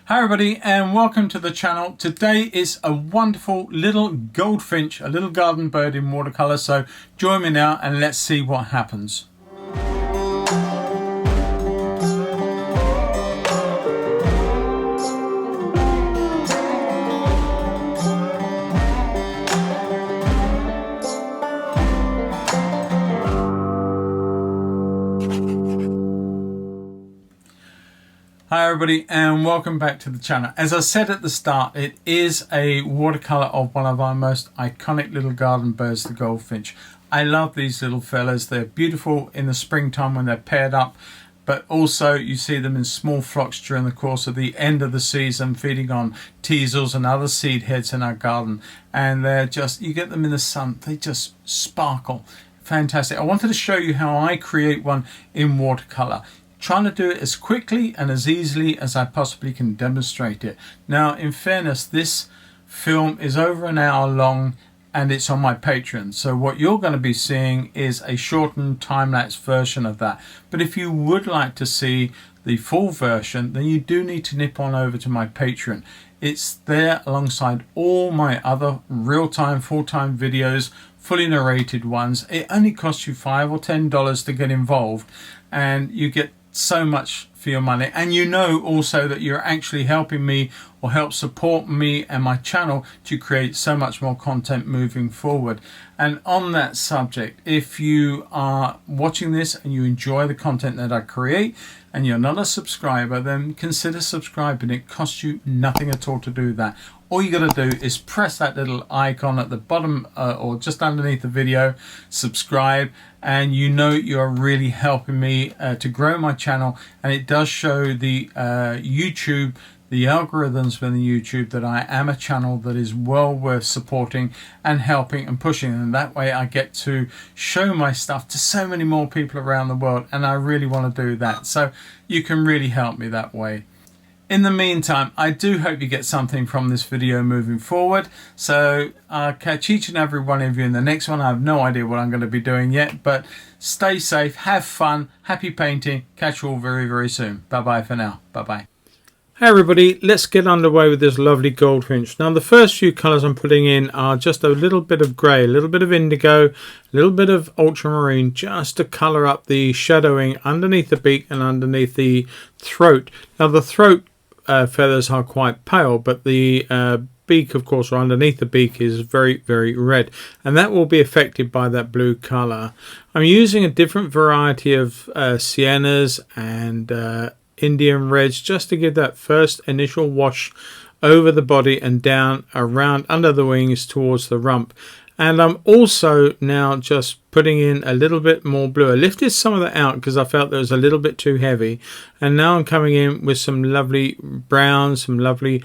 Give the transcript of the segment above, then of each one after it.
Hi everybody and welcome to the channel. Today is a wonderful little goldfinch, a little garden bird in watercolor. So join me now and let's see what happens. Hi everybody and welcome back to the channel. As I said at the start, it is a watercolor of one of our most iconic little garden birds, the goldfinch. I love these little fellas. They're beautiful in the springtime when they're paired up, but also you see them in small flocks during the course of the end of the season, feeding on teasels and other seed heads in our garden. And they're just, you get them in the sun, they just sparkle. Fantastic. I wanted to show you how I create one in watercolor. Trying to do it as quickly and as easily as I possibly can demonstrate it. Now, in fairness, this film is over an hour long and it's on my Patreon. So what you're going to be seeing is a shortened time-lapse version of that. But if you would like to see the full version, then you do need to nip on over to my Patreon. It's there alongside all my other real-time, full-time videos, fully narrated ones. It only costs you $5 or $10 to get involved, and you get so much for your money, and you know also that you're actually helping me or help support me and my channel to create so much more content moving forward. And on that subject, if you are watching this and you enjoy the content that I create and you're not a subscriber, then consider subscribing. It costs you nothing at all to do that. All you got to do is press that little icon at the bottom or just underneath the video, subscribe, and you know you're really helping me to grow my channel. And it does show the YouTube, the algorithms within YouTube, that I am a channel that is well worth supporting and helping and pushing. And that way I get to show my stuff to so many more people around the world. And I really want to do that. So you can really help me that way. In the meantime, I do hope you get something from this video moving forward. So I'll catch each and every one of you in the next one. I have no idea what I'm going to be doing yet, but stay safe, have fun, happy painting. Catch you all very, very soon. Bye-bye for now. Bye-bye. Hey everybody, let's get underway with this lovely goldfinch. Now the first few colours I'm putting in are just a little bit of grey, a little bit of indigo, a little bit of ultramarine, just to colour up the shadowing underneath the beak and underneath the throat. Now the throat feathers are quite pale, but the beak, of course, or underneath the beak, is very, very red, and that will be affected by that blue color. I'm using a different variety of siennas and Indian reds just to give that first initial wash over the body and down around under the wings towards the rump. And I'm also now just putting in a little bit more blue. I lifted some of that out because I felt that was a little bit too heavy. And now I'm coming in with some lovely browns, some lovely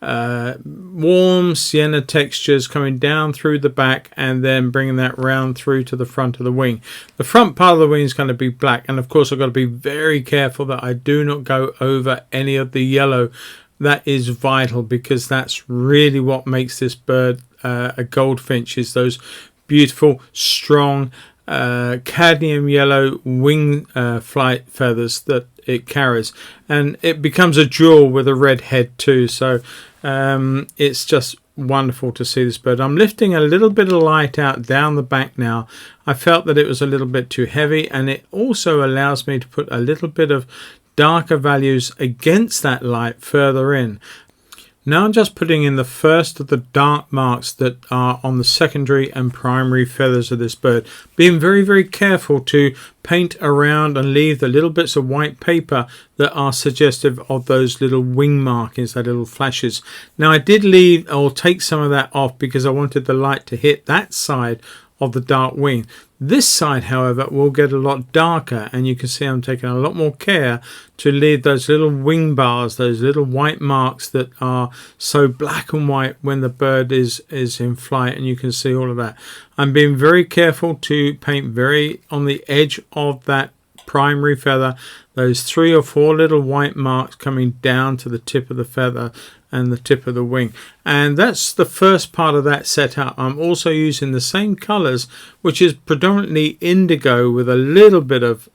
warm sienna textures coming down through the back and then bringing that round through to the front of the wing. The front part of the wing is going to be black. And of course I've got to be very careful that I do not go over any of the yellow. That is vital because that's really what makes this bird a goldfinch, is those beautiful, strong, cadmium yellow wing flight feathers that it carries. And it becomes a jewel with a red head too. So it's just wonderful to see this bird. I'm lifting a little bit of light out down the back now. I felt that it was a little bit too heavy, and it also allows me to put a little bit of darker values against that light further in. Now I'm just putting in the first of the dark marks that are on the secondary and primary feathers of this bird, being very, very careful to paint around and leave the little bits of white paper that are suggestive of those little wing markings, those little flashes. Now I did leave or take some of that off because I wanted the light to hit that side of the dark wing. This side, however, will get a lot darker, and you can see I'm taking a lot more care to leave those little wing bars, those little white marks that are so black and white when the bird is in flight, and you can see all of that. I'm being very careful to paint very on the edge of that primary feather, those 3 or 4 little white marks coming down to the tip of the feather and the tip of the wing. And that's the first part of that setup. I'm also using the same colors, which is predominantly indigo with a little bit of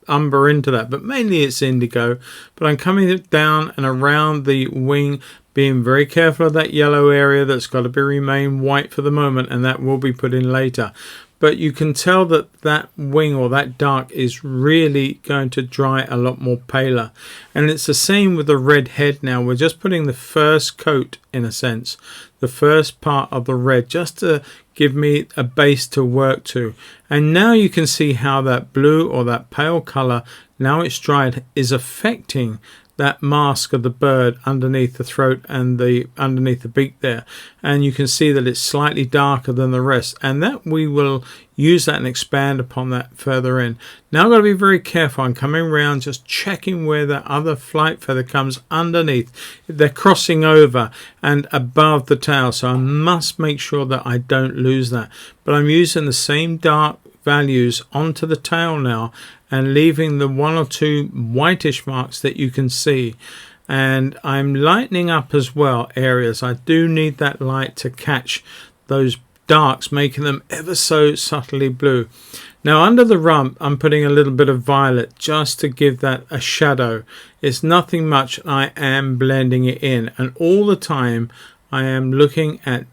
umber into that, but mainly it's indigo. But I'm coming down and around the wing, being very careful of that yellow area that's got to be remain white for the moment, and that will be put in later. But you can tell that that wing or that dark is really going to dry a lot more paler. And it's the same with the red head now. We're just putting the first coat, in a sense, the first part of the red, just to give me a base to work to. And now you can see how that blue or that pale color, now it's dried, is affecting that mask of the bird underneath the throat and the underneath the beak there, and you can see that it's slightly darker than the rest, and that we will use that and expand upon that further in. Now I've got to be very careful. I'm coming around just checking where the other flight feather comes underneath. They're crossing over and above the tail, so I must make sure that I don't lose that. But I'm using the same dark values onto the tail now and leaving the 1 or 2 whitish marks that you can see. And I'm lightening up as well areas. I do need that light to catch those darks, making them ever so subtly blue. Now under the rump I'm putting a little bit of violet just to give that a shadow. It's nothing much. I am blending it in, and all the time I am looking at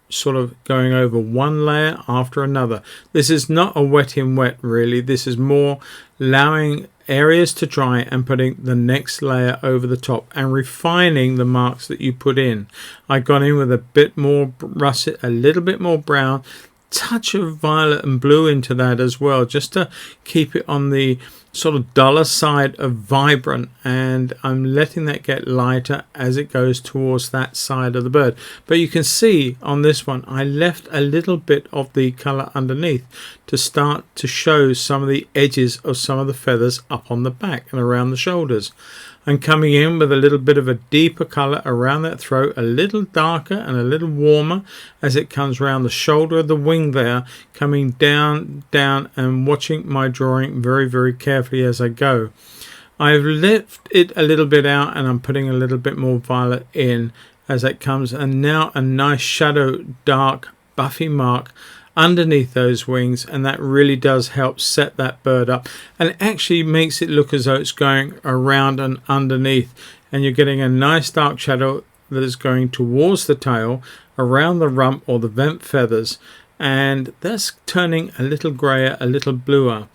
sort of going over one layer after another. This is not a wet in wet really. This is more allowing areas to dry and putting the next layer over the top and refining the marks that you put in. I got in with a bit more russet, a little bit more brown, touch of violet and blue into that as well, just to keep it on the sort of duller side of vibrant, and I'm letting that get lighter as it goes towards that side of the bird. But you can see on this one I left a little bit of the color underneath to start to show some of the edges of some of the feathers up on the back and around the shoulders. I'm coming in with a little bit of a deeper color around that throat, a little darker and a little warmer as it comes around the shoulder of the wing there, coming down and watching my drawing very, very carefully as I go. I've left it a little bit out and I'm putting a little bit more violet in as it comes, and now a nice shadow dark buffy mark underneath those wings, and that really does help set that bird up, and it actually makes it look as though it's going around and underneath, and you're getting a nice dark shadow that is going towards the tail, around the rump or the vent feathers, and that's turning a little grayer, a little bluer.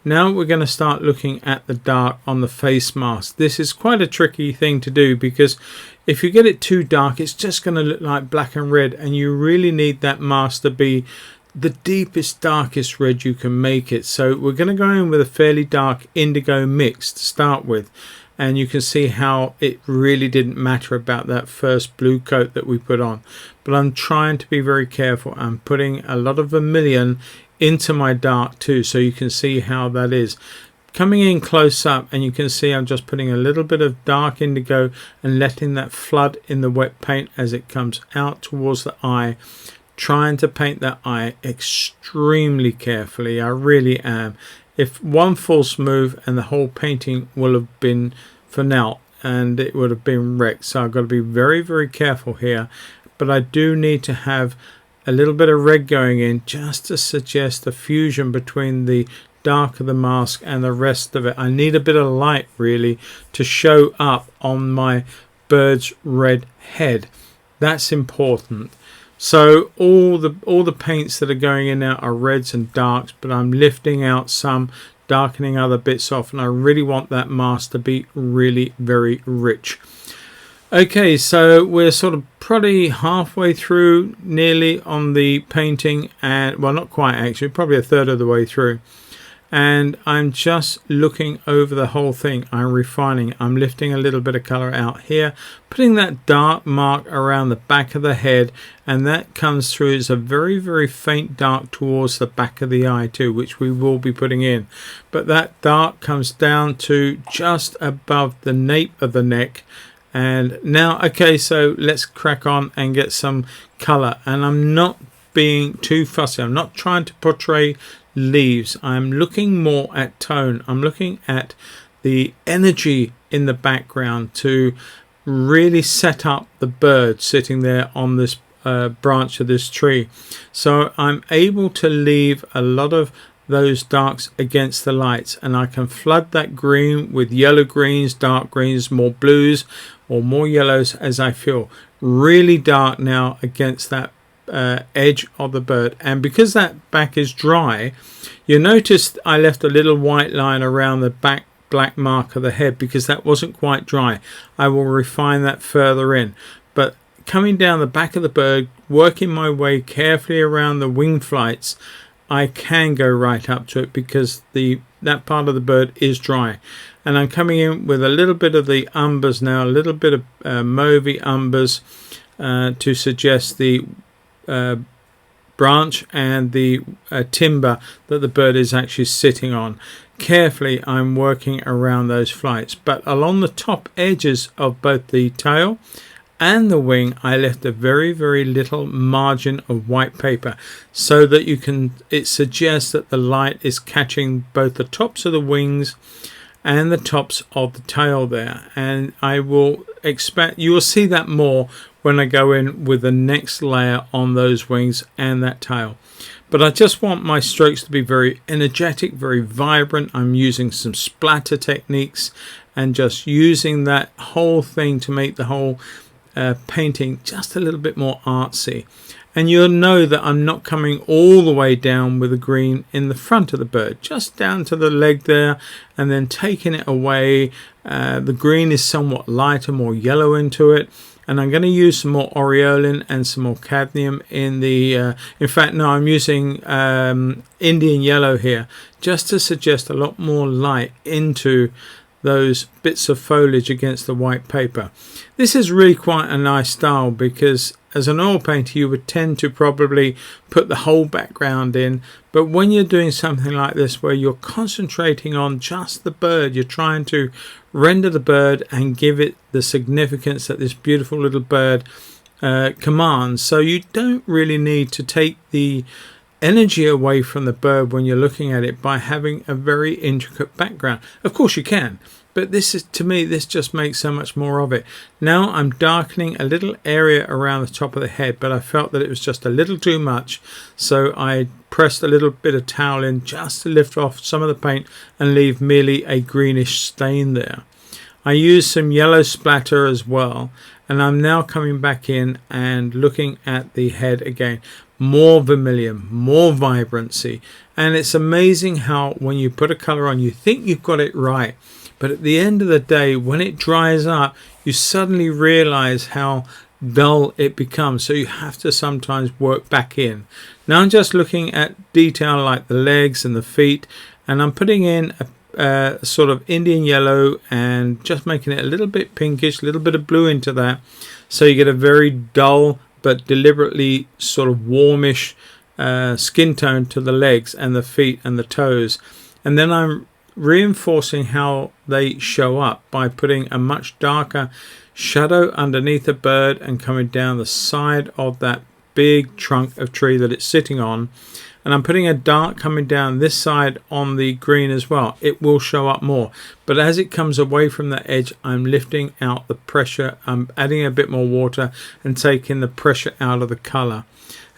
Now we're going to start looking at the dark on the face mask. This is quite a tricky thing to do because if you get it too dark it's just going to look like black and red, and you really need that mask to be the deepest, darkest red you can make it. So we're going to go in with a fairly dark indigo mix to start with, and you can see how it really didn't matter about that first blue coat that we put on. But I'm trying to be very careful. I'm putting a lot of vermilion into my dark too, so you can see how that is. Coming in close up, and you can see I'm just putting a little bit of dark indigo and letting that flood in the wet paint as it comes out towards the eye, trying to paint that eye extremely carefully. I really am. If one false move and the whole painting will have been for naught and it would have been wrecked. So I've got to be very, very careful here. But I do need to have a little bit of red going in just to suggest a fusion between the dark of the mask and the rest of it. I need a bit of light really to show up on my bird's red head. That's important. So all the paints that are going in now are reds and darks, but I'm lifting out some, darkening other bits off, and I really want that mask to be really very rich. Okay, so we're sort of probably halfway through nearly on the painting, and well, not quite actually, probably a third of the way through. And I'm just looking over the whole thing. I'm refining. I'm lifting a little bit of color out here, putting that dark mark around the back of the head, and that comes through as a very, very faint dark towards the back of the eye too, which we will be putting in. But that dark comes down to just above the nape of the neck. And now, okay, so let's crack on and get some color. And I'm not being too fussy. I'm not trying to portray leaves. I'm looking more at tone. I'm looking at the energy in the background to really set up the bird sitting there on this branch of this tree. So I'm able to leave a lot of those darks against the lights, and I can flood that green with yellow greens, dark greens, more blues or more yellows as I feel. Really dark now against that edge of the bird. And because that back is dry, you notice I left a little white line around the back black mark of the head because that wasn't quite dry. I will refine that further in, but coming down the back of the bird, working my way carefully around the wing flights, I can go right up to it because that part of the bird is dry. And I'm coming in with a little bit of the umbers now, a little bit of mauvey umbers to suggest the branch and the timber that the bird is actually sitting on. Carefully I'm working around those flights, but along the top edges of both the tail and the wing I left a very, very little margin of white paper so that it suggests that the light is catching both the tops of the wings and the tops of the tail there. And I will expect you will see that more when I go in with the next layer on those wings and that tail. But I just want my strokes to be very energetic, very vibrant. I'm using some splatter techniques and just using that whole thing to make the whole painting just a little bit more artsy. And you'll know that I'm not coming all the way down with the green in the front of the bird, just down to the leg there, and then taking it away. The green is somewhat lighter, more yellow into it. And I'm going to use some more aureolin and some more cadmium in the in fact no, I'm using Indian yellow here just to suggest a lot more light into those bits of foliage against the white paper. This is really quite a nice style because as an oil painter you would tend to probably put the whole background in, but when you're doing something like this where you're concentrating on just the bird, you're trying to render the bird and give it the significance that this beautiful little bird commands. So you don't really need to take the energy away from the bird when you're looking at it by having a very intricate background. Of course you can, but this is, to me, this just makes so much more of it. Now I'm darkening a little area around the top of the head, but I felt that it was just a little too much, so I pressed a little bit of towel in just to lift off some of the paint and leave merely a greenish stain there. I used some yellow splatter as well, and I'm now coming back in and looking at the head again. More vermilion, more vibrancy, and it's amazing how when you put a color on you think you've got it right, but at the end of the day when it dries up you suddenly realize how dull it becomes, so you have to sometimes work back in. Now I'm just looking at detail like the legs and the feet, and I'm putting in a sort of Indian yellow and just making it a little bit pinkish, a little bit of blue into that, so you get a very dull but deliberately sort of warmish skin tone to the legs and the feet and the toes. And then I'm reinforcing how they show up by putting a much darker shadow underneath the bird and coming down the side of that big trunk of tree that it's sitting on. And I'm putting a dark coming down this side on the green as well. It will show up more, but as it comes away from the edge I'm lifting out the pressure. I'm adding a bit more water and taking the pressure out of the color.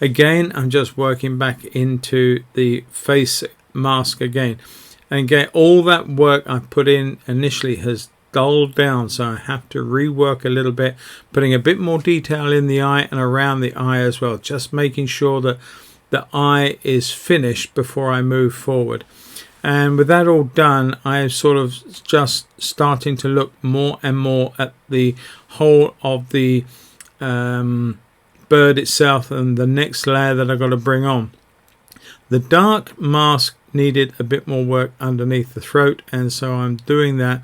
Again I'm just working back into the face mask again, and again all that work I put in initially has dulled down, so I have to rework a little bit, putting a bit more detail in the eye and around the eye as well, just making sure that the eye is finished before I move forward. And with that all done, I'm sort of just starting to look more and more at the whole of the bird itself and the next layer that I've got to bring on. The dark mask needed a bit more work underneath the throat, and so I'm doing that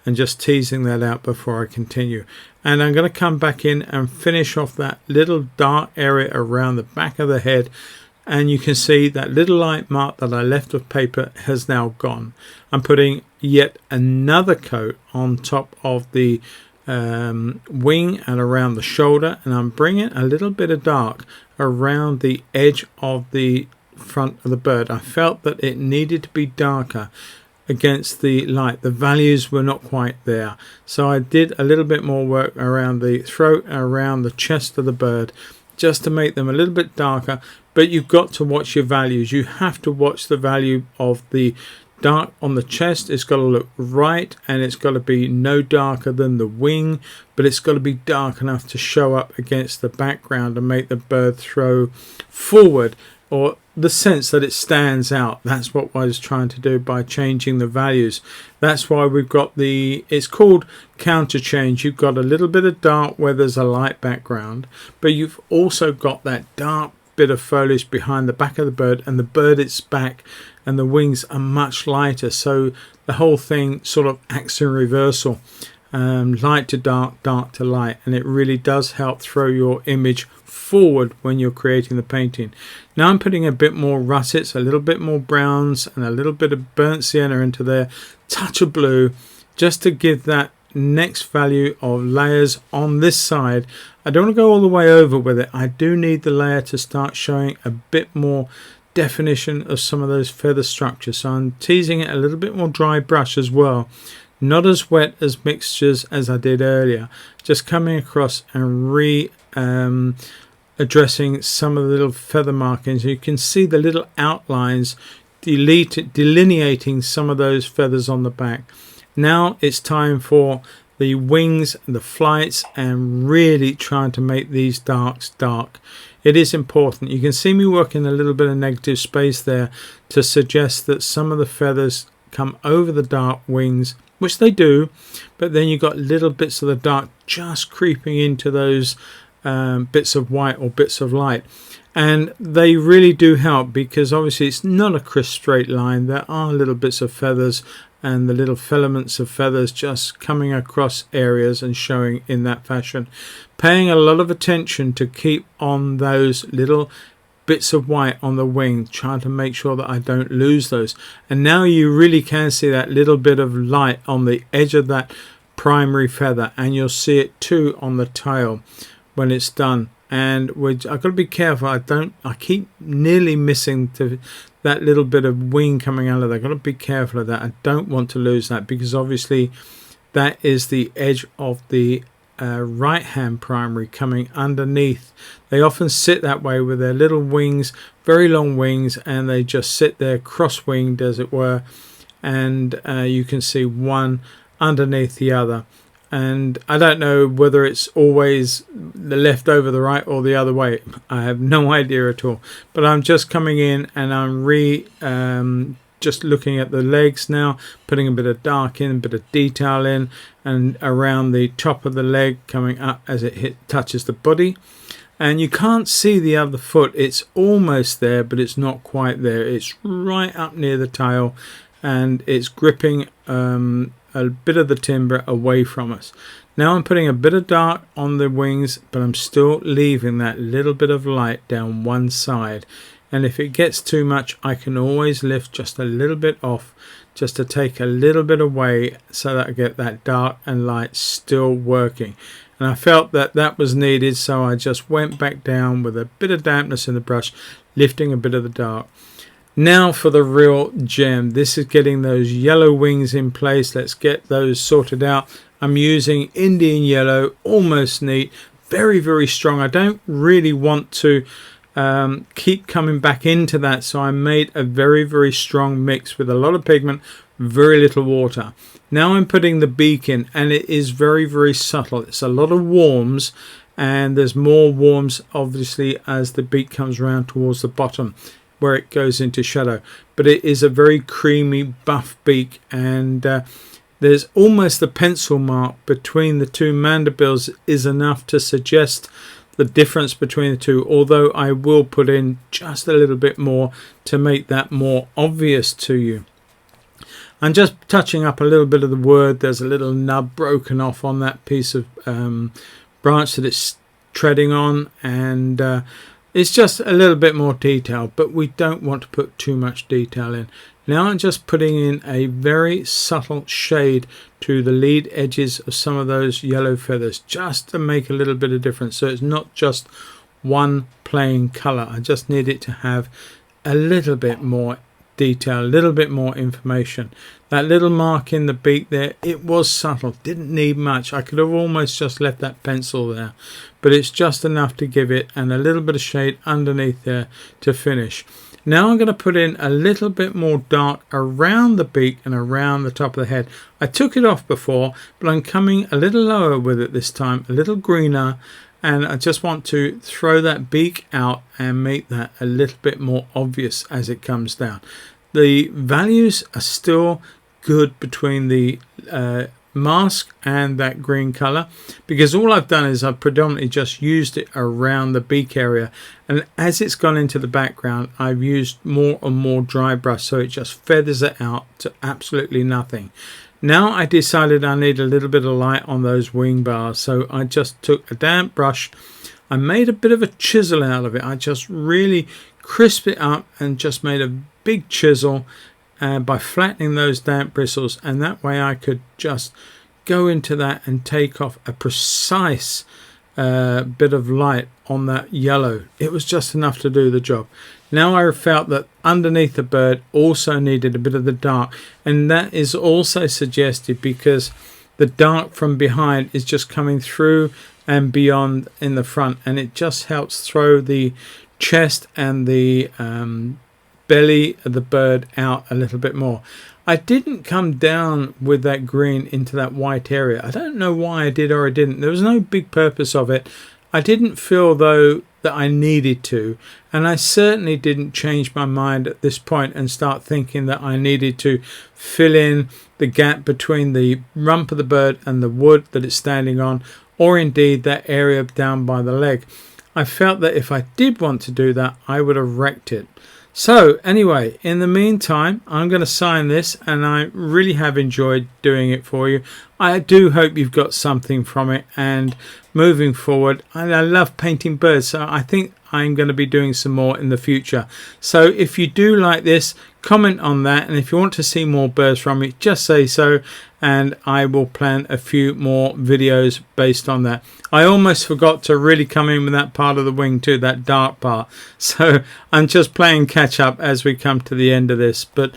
and just teasing that out before I continue. And I'm going to come back in and finish off that little dark area around the back of the head. And you can see that little light mark that I left of paper has now gone. I'm putting yet another coat on top of the wing and around the shoulder, and I'm bringing a little bit of dark around the edge of the front of the bird. I felt that it needed to be darker against the light. The values were not quite there, so I did a little bit more work around the throat and around the chest of the bird just to make them a little bit darker. But you've got to watch your values. You have to watch the value of the dark on the chest. It's got to look right, and it's got to be no darker than the wing, but it's got to be dark enough to show up against the background and make the bird throw forward, or the sense that it stands out. That's what I was trying to do by changing the values. That's why we've got it's called counter change. You've got a little bit of dark where there's a light background, but you've also got that dark bit of foliage behind the back of the bird, and the bird, its back and the wings are much lighter, so the whole thing sort of acts in reversal. Light to dark, dark to light, and it really does help throw your image forward when you're creating the painting. Now I'm putting a bit more russets, a little bit more browns, and a little bit of burnt sienna into there, touch of blue, just to give that next value of layers on this side. I don't want to go all the way over with it. I do need the layer to start showing a bit more definition of some of those feather structures, so I'm teasing it a little bit more dry brush as well, not as wet as mixtures as I did earlier, just coming across and addressing some of the little feather markings. You can see the little outlines delineating some of those feathers on the back. Now it's time for the wings and the flights, and really trying to make these darks dark. It is important. You can see me working a little bit of negative space there to suggest that some of the feathers come over the dark wings, which they do, but then you've got little bits of the dark just creeping into those bits of white or bits of light. And they really do help, because obviously it's not a crisp straight line. There are little bits of feathers and the little filaments of feathers just coming across areas and showing in that fashion. Paying a lot of attention to keep on those little bits of white on the wing, trying to make sure that I don't lose those. And now you really can see that little bit of light on the edge of that primary feather, and you'll see it too on the tail when it's done. And I've got to be careful. I keep nearly missing that little bit of wing coming out of there. I've got to be careful of that. I don't want to lose that, because obviously that is the edge of the right hand primary coming underneath. They often sit that way with their little wings, very long wings, and they just sit there cross-winged, as it were, and you can see one underneath the other. And I don't know whether it's always the left over the right or the other way. I have no idea at all. But I'm just coming in and I'm just looking at the legs now, putting a bit of dark in, a bit of detail in, and around the top of the leg coming up as it touches the body. And you can't see the other foot. It's almost there, but it's not quite there. It's right up near the tail, and it's gripping a bit of the timber away from us. Now I'm putting a bit of dark on the wings, but I'm still leaving that little bit of light down one side. And if it gets too much, I can always lift just a little bit off, just to take a little bit away, so that I get that dark and light still working. And I felt that that was needed, so I just went back down with a bit of dampness in the brush, lifting a bit of the dark. Now for the real gem. This is getting those yellow wings in place. Let's get those sorted out. I'm using Indian yellow, almost neat, very, very strong. I don't really want to keep coming back into that, so I made a very, very strong mix with a lot of pigment, very little water. Now I'm putting the beak in, and it is very, very subtle. It's a lot of warms, and there's more warms obviously as the beak comes around towards the bottom, where it goes into shadow. But it is a very creamy buff beak, and there's almost the pencil mark between the two mandibles is enough to suggest the difference between the two, although I will put in just a little bit more to make that more obvious to you. I'm just touching up a little bit of the word. There's a little nub broken off on that piece of branch that it's treading on, and it's just a little bit more detail, but we don't want to put too much detail in. Now I'm just putting in a very subtle shade to the lead edges of some of those yellow feathers, just to make a little bit of difference, so it's not just one plain color. I just need it to have a little bit more detail, a little bit more information. That little mark in the beak there, it was subtle, didn't need much. I could have almost just left that pencil there, but it's just enough to give it, and a little bit of shade underneath there to finish. Now I'm going to put in a little bit more dark around the beak and around the top of the head. I took it off before, but I'm coming a little lower with it this time, a little greener, and I just want to throw that beak out and make that a little bit more obvious as it comes down. The values are still good between the mask and that green color, because all I've done is I've predominantly just used it around the beak area, and as it's gone into the background I've used more and more dry brush, so it just feathers it out to absolutely nothing. Now I decided I need a little bit of light on those wing bars, so I just took a damp brush. I made a bit of a chisel out of it. I just really crisped it up and just made a big chisel by flattening those damp bristles, and that way I could just go into that and take off a precise bit of light on that yellow. It was just enough to do the job. Now I felt that underneath the bird also needed a bit of the dark, and that is also suggested because the dark from behind is just coming through and beyond in the front, and it just helps throw the chest and the belly of the bird out a little bit more. I didn't come down with that green into that white area. I don't know why I did or I didn't. There was no big purpose of it. I didn't feel though that I needed to, and I certainly didn't change my mind at this point and start thinking that I needed to fill in the gap between the rump of the bird and the wood that it's standing on, or indeed that area down by the leg. I felt that if I did want to do that, I would have wrecked it. So anyway, in the meantime, I'm going to sign this, and I really have enjoyed doing it for you. I do hope you've got something from it, and moving forward, I love painting birds, so I think I'm going to be doing some more in the future. So if you do like this, comment on that, and if you want to see more birds from me, just say so, and I will plan a few more videos based on that. I almost forgot to really come in with that part of the wing too, that dark part, so I'm just playing catch up as we come to the end of this, but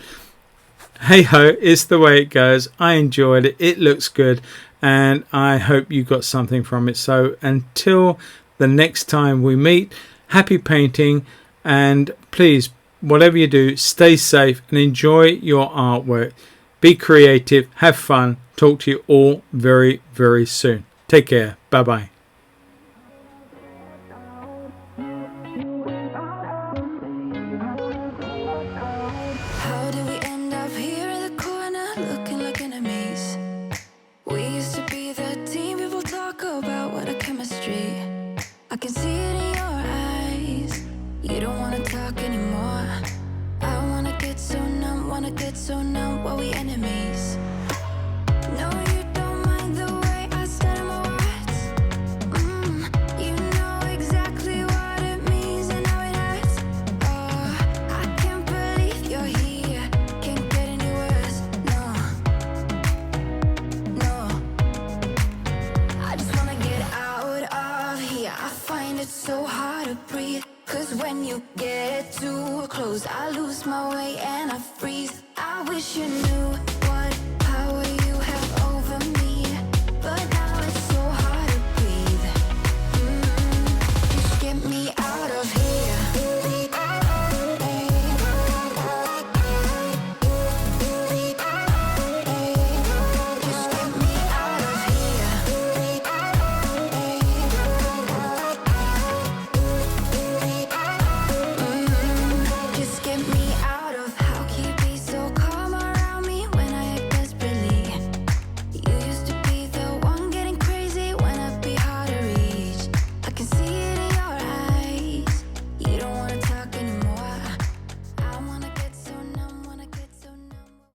hey ho, it's the way it goes. I enjoyed it, it looks good, and I hope you got something from it. So until the next time we meet, happy painting, and please, whatever you do, stay safe and enjoy your artwork. Be creative, have fun. Talk to you all very, very soon. Take care. Bye bye. How did we end up here in the corner looking like enemies? We used to be the team people talk about, what a chemistry. I can see it in your eyes. You don't wanna talk anymore. I wanna get so numb while we enemies. No, you don't mind the way I stutter my words. You know exactly what it means and how it hurts. Oh, I can't believe you're here. Can't get any worse. No, I just wanna get out of here. I find it so hard to breathe, 'cause when you get too close, I lose my way and I freeze. I wish you knew